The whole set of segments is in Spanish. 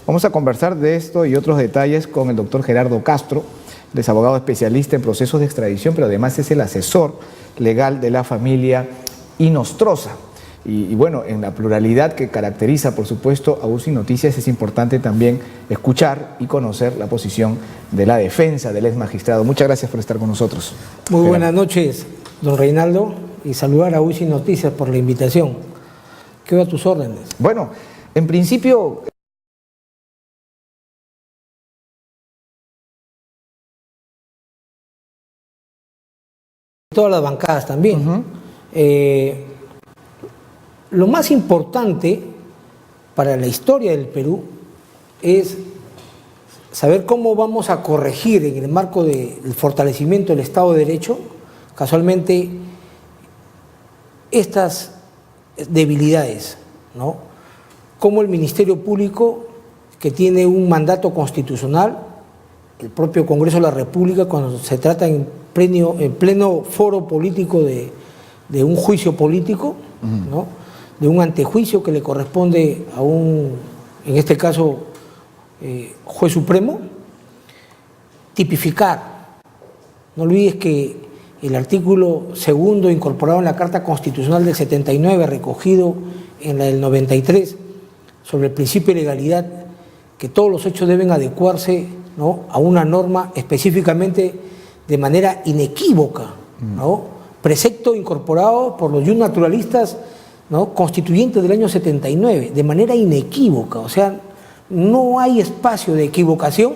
Vamos a conversar de esto y otros detalles con el doctor Gerardo Castro, es abogado especialista en procesos de extradición, pero además es el asesor legal de la familia Inostroza. Y bueno, en la pluralidad que caracteriza, por supuesto, a UCI Noticias, es importante también escuchar y conocer la posición de la defensa del ex magistrado. Muchas gracias por estar con nosotros. Muy buenas noches, don Reinaldo, y saludar a UCI Noticias por la invitación. Quedo a tus órdenes. Bueno, en principio... Todas las bancadas también. Lo más importante para la historia del Perú es saber cómo vamos a corregir en el marco del fortalecimiento del Estado de Derecho, casualmente, estas debilidades, ¿no? Cómo el Ministerio Público, que tiene un mandato constitucional, el propio Congreso de la República, cuando se trata en pleno foro político de un juicio político, ¿no? De un antejuicio que le corresponde a un, en este caso, juez supremo, tipificar. No olvides que el artículo 2 incorporado en la Carta Constitucional del 79, recogido en la del 93, sobre el principio de legalidad, que todos los hechos deben adecuarse, ¿no?, a una norma específicamente de manera inequívoca, ¿no? Precepto incorporado por los naturalistas, ¿no?, constituyentes del año 79, de manera inequívoca. O sea, no hay espacio de equivocación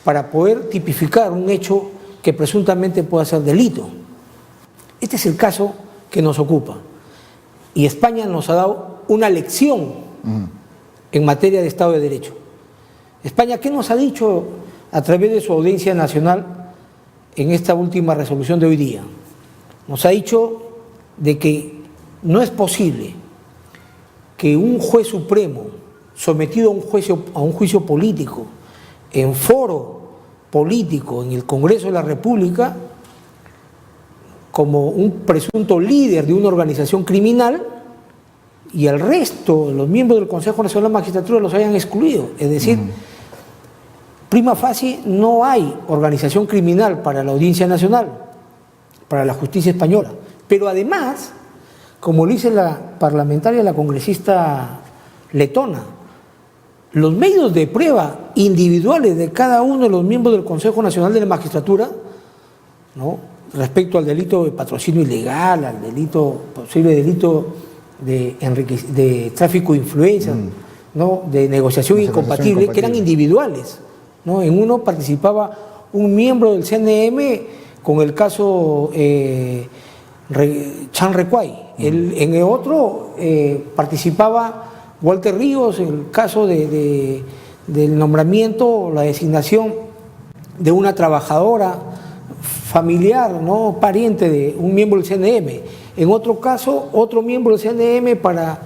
para poder tipificar un hecho que presuntamente pueda ser delito. Este es el caso que nos ocupa. Y España nos ha dado una lección en materia de Estado de Derecho. España, ¿qué nos ha dicho a través de su audiencia nacional en esta última resolución de hoy día? Nos ha dicho de que no es posible que un juez supremo sometido a un juicio político, en foro político, en el Congreso de la República, como un presunto líder de una organización criminal, y el resto de los miembros del Consejo Nacional de la Magistratura los hayan excluido. Es decir, prima facie no hay organización criminal para la Audiencia Nacional, para la justicia española. Pero además, como lo dice la parlamentaria, la congresista letona, los medios de prueba individuales de cada uno de los miembros del Consejo Nacional de la Magistratura, ¿no?, respecto al delito de patrocinio ilegal, al posible delito de tráfico de influencias, ¿no?, de negociación incompatible, que eran individuales, ¿no? En uno participaba un miembro del CNM con el caso Chan Recuay. En el otro participaba Walter Ríos en el caso del nombramiento, la designación de una trabajadora familiar, ¿no?, pariente de un miembro del CNM. En otro caso, otro miembro del CNM para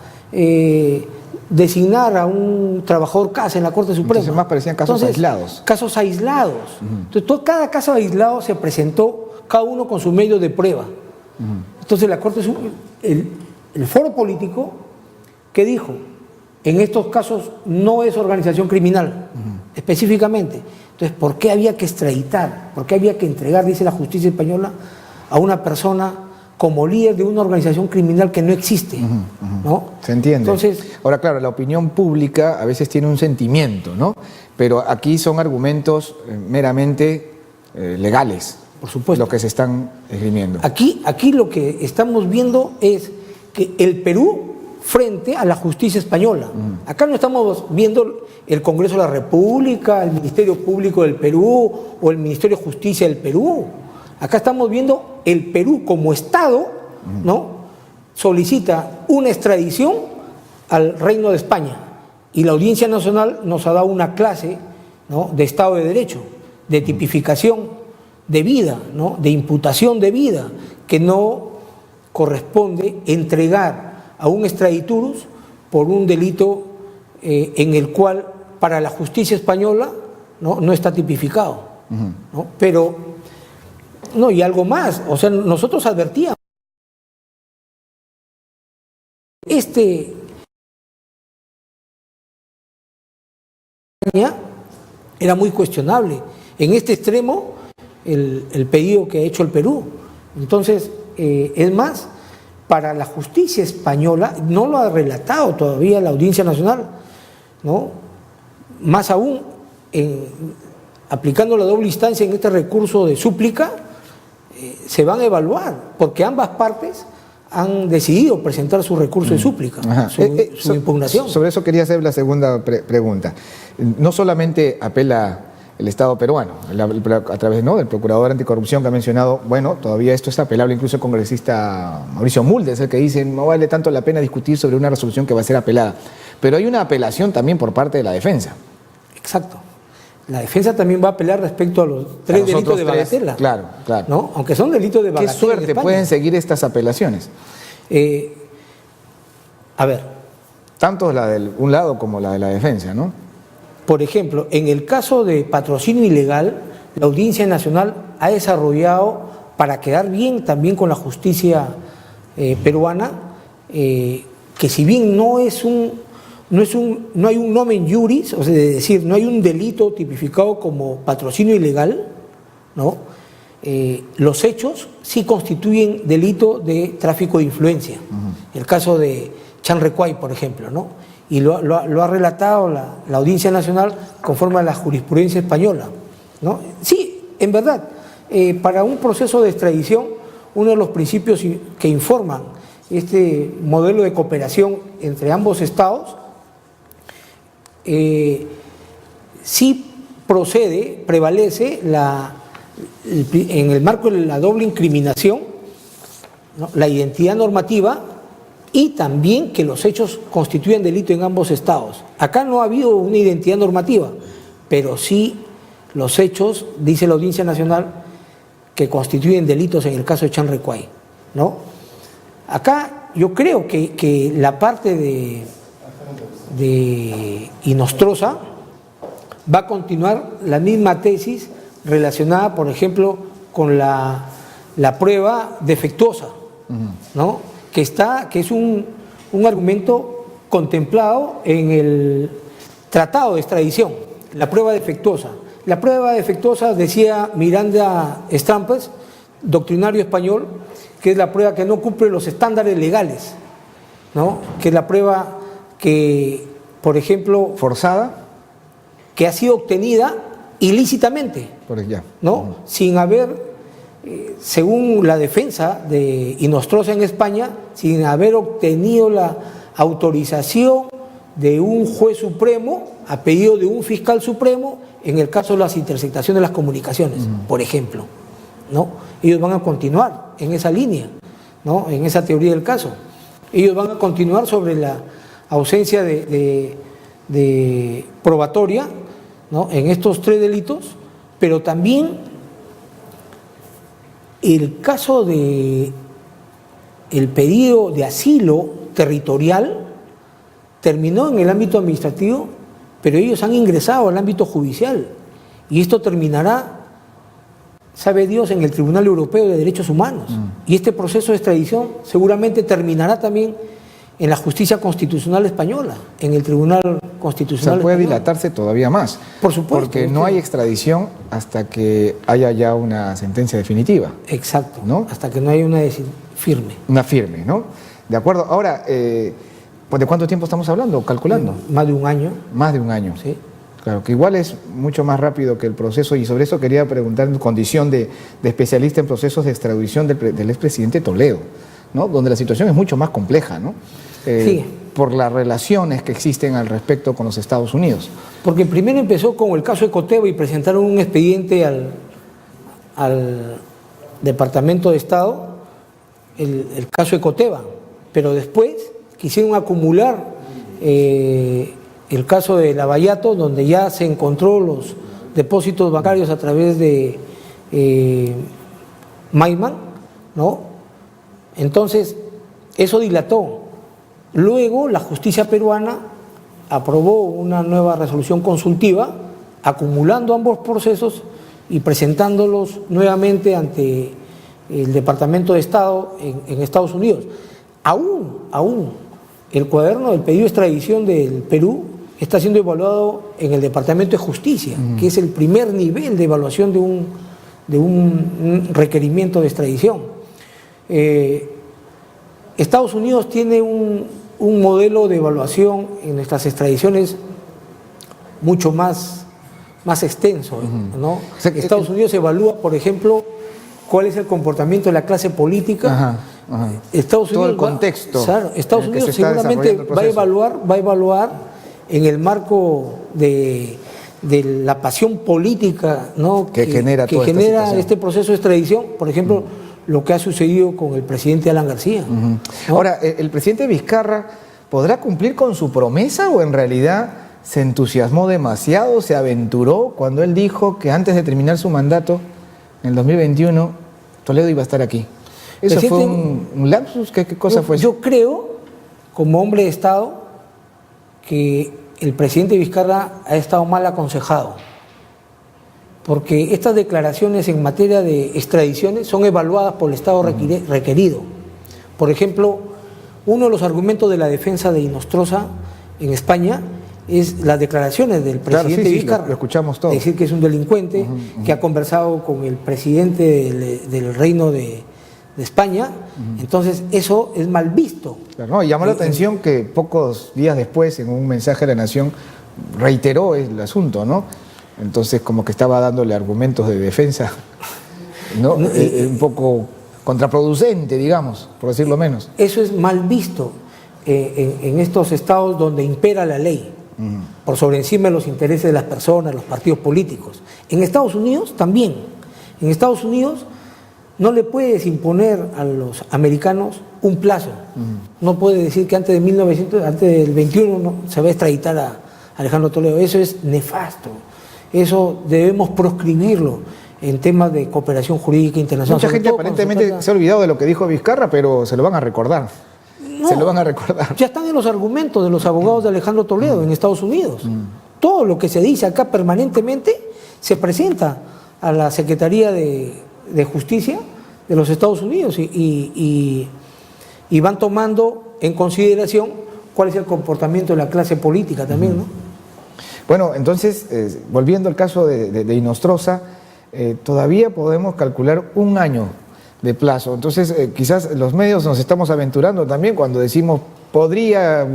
designar a un trabajador CAS en la Corte Suprema. Entonces más parecían casos aislados. Casos aislados. Entonces, cada caso aislado se presentó, cada uno con su medio de prueba. Entonces, la Corte, el foro político, ¿qué dijo? En estos casos no es organización criminal, específicamente. Entonces, ¿por qué había que extraditar? ¿Por qué había que entregar, dice la justicia española, a una persona como líder de una organización criminal que no existe? ¿No? Se entiende. Entonces, ahora, claro, la opinión pública a veces tiene un sentimiento, ¿no? Pero aquí son argumentos meramente legales. Por supuesto. Lo que se están esgrimiendo. Aquí lo que estamos viendo es que el Perú frente a la justicia española. Acá no estamos viendo el Congreso de la República, el Ministerio Público del Perú o el Ministerio de Justicia del Perú. Acá estamos viendo el Perú como Estado, ¿no?, solicita una extradición al Reino de España, y la Audiencia Nacional nos ha dado una clase, ¿no?, de Estado de Derecho, de tipificación de vida, ¿no?, de imputación de vida, que no corresponde entregar a un extraditurus por un delito en el cual para la justicia española no está tipificado, ¿no? Pero, no, y algo más, o sea, nosotros advertíamos, era muy cuestionable. En este extremo, el pedido que ha hecho el Perú. Entonces, es más, para la justicia española, no lo ha relatado todavía la Audiencia Nacional, ¿no? Más aún, aplicando la doble instancia en este recurso de súplica, se van a evaluar, porque ambas partes han decidido presentar su recurso de súplica, su impugnación. Sobre eso quería hacer la segunda pregunta. No solamente apela el Estado peruano, a través del Procurador Anticorrupción que ha mencionado, bueno, todavía esto es apelable, incluso el congresista Mauricio Mulder es el que dice, no vale tanto la pena discutir sobre una resolución que va a ser apelada. Pero hay una apelación también por parte de la defensa. Exacto. La defensa también va a apelar respecto a los tres delitos de bagatela. Claro, claro. ¿No? Aunque son delitos de bagatela. ¿Qué suerte pueden seguir estas apelaciones? A ver. Tanto la de un lado como la de la defensa, ¿no? Por ejemplo, en el caso de patrocinio ilegal, la Audiencia Nacional ha desarrollado, para quedar bien también con la justicia peruana, que si bien no hay un nomen juris, o sea, es decir, no hay un delito tipificado como patrocinio ilegal, ¿no? Los hechos sí constituyen delito de tráfico de influencia. El caso de Chan Recuay, por ejemplo, ¿no? Y lo ha relatado la Audiencia Nacional conforme a la jurisprudencia española, ¿no? Sí, en verdad, para un proceso de extradición, uno de los principios que informan este modelo de cooperación entre ambos estados, sí prevalece en el marco de la doble incriminación, ¿no? La identidad normativa y también que los hechos constituyen delito en ambos estados. Acá no ha habido una identidad normativa, pero sí los hechos, dice la Audiencia Nacional, que constituyen delitos en el caso de Chan Recuay, ¿no? Acá yo creo que la parte de Inostroza va a continuar la misma tesis relacionada, por ejemplo, con la prueba defectuosa, ¿no? Que es un argumento contemplado en el Tratado de Extradición, la prueba defectuosa. La prueba defectuosa, decía Miranda Strampes, doctrinario español, que es la prueba que no cumple los estándares legales, ¿no? Que es la prueba que, por ejemplo, forzada, que ha sido obtenida ilícitamente, ¿no? Sin haber, según la defensa de Inostroza en España, sin haber obtenido la autorización de un juez supremo a pedido de un fiscal supremo en el caso de las interceptaciones de las comunicaciones, por ejemplo, ¿no? Ellos van a continuar en esa línea, ¿no? En esa teoría del caso. Ellos van a continuar sobre la ausencia de probatoria, ¿no? En estos tres delitos, pero también el caso de el pedido de asilo territorial terminó en el ámbito administrativo, pero ellos han ingresado al ámbito judicial y esto terminará, sabe Dios, en el Tribunal Europeo de Derechos Humanos. Y este proceso de extradición seguramente terminará también en la justicia constitucional española, en el Tribunal Constitucional. O sea, puede español. dilatarse todavía más. Por supuesto. Porque no hay extradición hasta que haya ya una sentencia definitiva. Exacto, ¿no? Hasta que no haya una firme. Una firme, ¿no? De acuerdo. Ahora, pues ¿de cuánto tiempo estamos hablando, calculando? Más de un año. Más de un año. Sí. Claro, que igual es mucho más rápido que el proceso, y sobre eso quería preguntar en condición de especialista en procesos de extradición del expresidente Toledo, ¿no? Donde la situación es mucho más compleja, ¿no? Sí. Por las relaciones que existen al respecto con los Estados Unidos. Porque primero empezó con el caso de Ecoteva y presentaron un expediente al Departamento de Estado, el caso Ecoteva, pero después quisieron acumular el caso de Lavallato, donde ya se encontró los depósitos bancarios a través de Maiman, ¿no? Entonces, eso dilató. Luego, la justicia peruana aprobó una nueva resolución consultiva, acumulando ambos procesos y presentándolos nuevamente ante el Departamento de Estado en Estados Unidos. Aún el cuaderno del pedido de extradición del Perú está siendo evaluado en el Departamento de Justicia, que es el primer nivel de evaluación de un requerimiento de extradición. Estados Unidos tiene un modelo de evaluación en nuestras extradiciones mucho más extenso, ¿no? O sea, Estados Unidos evalúa, por ejemplo, cuál es el comportamiento de la clase política. Estados Unidos todo el contexto. Claro, Estados Unidos seguramente va a evaluar en el marco de la pasión política, ¿no? que genera este proceso de extradición, por ejemplo, lo que ha sucedido con el presidente Alan García. ¿No? Ahora, ¿el presidente Vizcarra podrá cumplir con su promesa o en realidad se entusiasmó demasiado, se aventuró cuando él dijo que antes de terminar su mandato, en el 2021, Toledo iba a estar aquí? ¿Eso fue un lapsus? ¿Qué cosa fue eso? Yo creo, como hombre de Estado, que el presidente Vizcarra ha estado mal aconsejado, porque estas declaraciones en materia de extradiciones son evaluadas por el Estado requerido. Por ejemplo, uno de los argumentos de la defensa de Inostroza en España es las declaraciones del presidente Vizcarra. Lo escuchamos todo. Es decir, que es un delincuente que ha conversado con el presidente del Reino de España. Entonces, eso es mal visto. Claro, no, y llamó la atención que pocos días después, en un mensaje a la Nación, reiteró el asunto, ¿no? Entonces, como que estaba dándole argumentos de defensa, ¿no? Un poco contraproducente, digamos, por decirlo menos. Eso es mal visto en estos estados donde impera la ley, por sobre encima de los intereses de las personas, los partidos políticos. En Estados Unidos también. En Estados Unidos no le puedes imponer a los americanos un plazo. No puedes decir que antes del 21 no, se va a extraditar a Alejandro Toledo. Eso es nefasto. Eso debemos proscribirlo en temas de cooperación jurídica internacional. Mucha gente aparentemente se ha olvidado de lo que dijo Vizcarra, pero se lo van a recordar. No, se lo van a recordar. Ya están en los argumentos de los abogados de Alejandro Toledo en Estados Unidos. Todo lo que se dice acá permanentemente se presenta a la Secretaría de Justicia de los Estados Unidos y van tomando en consideración cuál es el comportamiento de la clase política también, ¿no? Bueno, entonces, volviendo al caso de Inostroza, todavía podemos calcular un año de plazo. Entonces, quizás los medios nos estamos aventurando también cuando decimos podría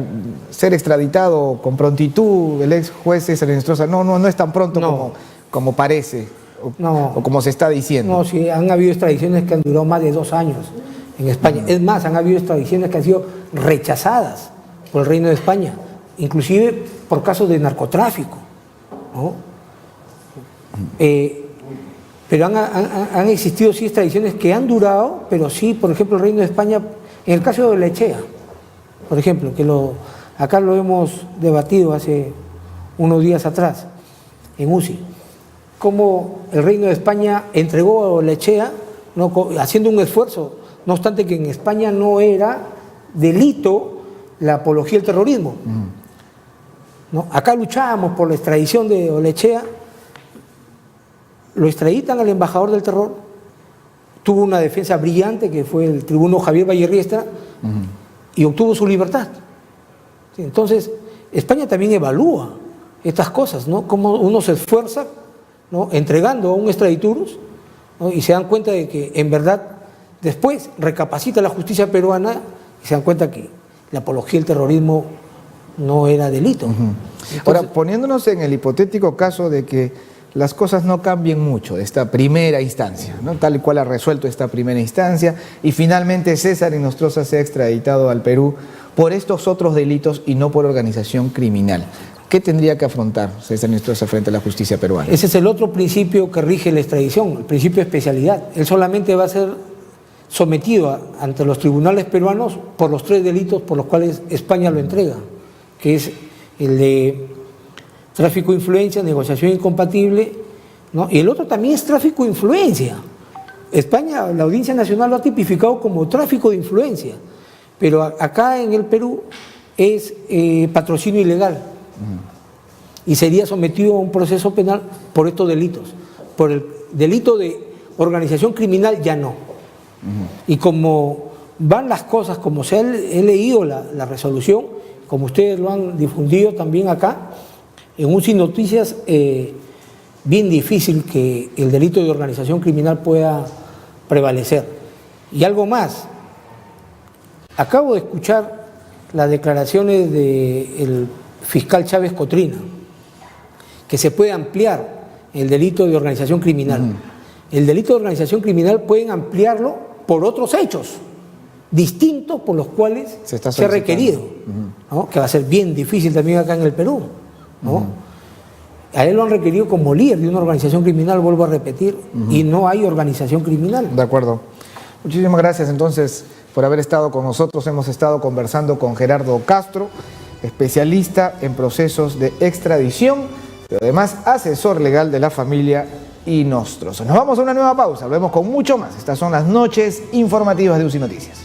ser extraditado con prontitud el ex juez César Inostroza. No es tan pronto como parece o como se está diciendo. No, sí, han habido extradiciones que han durado más de 2 años en España. Es más, han habido extradiciones que han sido rechazadas por el Reino de España, inclusive por casos de narcotráfico, ¿no? Pero han existido sí extradiciones que han durado, pero sí, por ejemplo, el Reino de España, en el caso de Lechea, por ejemplo, que acá lo hemos debatido hace unos días atrás, en UCI, cómo el Reino de España entregó a Lechea, ¿no?, haciendo un esfuerzo, no obstante que en España no era delito la apología del terrorismo. ¿No? Acá luchábamos por la extradición de Olechea, lo extraditan al embajador del terror, tuvo una defensa brillante que fue el tribuno Javier Vallerriestra y obtuvo su libertad. Sí, entonces, España también evalúa estas cosas, ¿no? Cómo uno se esfuerza, ¿no?, entregando a un extraditurus, ¿no?, y se dan cuenta de que en verdad después recapacita la justicia peruana y se dan cuenta que la apología del terrorismo no era delito. Entonces, ahora, poniéndonos en el hipotético caso de que las cosas no cambien mucho de esta primera instancia, ¿no?, tal y cual ha resuelto esta primera instancia, y finalmente César Inostroza sea extraditado al Perú por estos otros delitos y no por organización criminal. ¿Qué tendría que afrontar César Inostroza frente a la justicia peruana? Ese es el otro principio que rige la extradición, el principio de especialidad. Él solamente va a ser sometido ante los tribunales peruanos por los 3 delitos por los cuales España lo entrega, que es el de tráfico de influencia, negociación incompatible, ¿no? Y el otro también es tráfico de influencia. España, la Audiencia Nacional lo ha tipificado como tráfico de influencia, pero acá en el Perú es patrocinio ilegal y sería sometido a un proceso penal por estos delitos. Por el delito de organización criminal ya no. Y como van las cosas, como he leído la resolución, como ustedes lo han difundido también acá, en un Sin Noticias, bien difícil que el delito de organización criminal pueda prevalecer. Y algo más, acabo de escuchar las declaraciones del fiscal Chávez Cotrina, que se puede ampliar el delito de organización criminal. El delito de organización criminal pueden ampliarlo por otros hechos distintos por los cuales se ha requerido, ¿no? Que va a ser bien difícil también acá en el Perú, ¿no? A él lo han requerido como líder de una organización criminal, vuelvo a repetir, y no hay organización criminal. De acuerdo. Muchísimas gracias entonces por haber estado con nosotros. Hemos estado conversando con Gerardo Castro, especialista en procesos de extradición, pero además asesor legal de la familia Inostroza. Nos vamos a una nueva pausa, volvemos con mucho más. Estas son las noches informativas de UCI Noticias.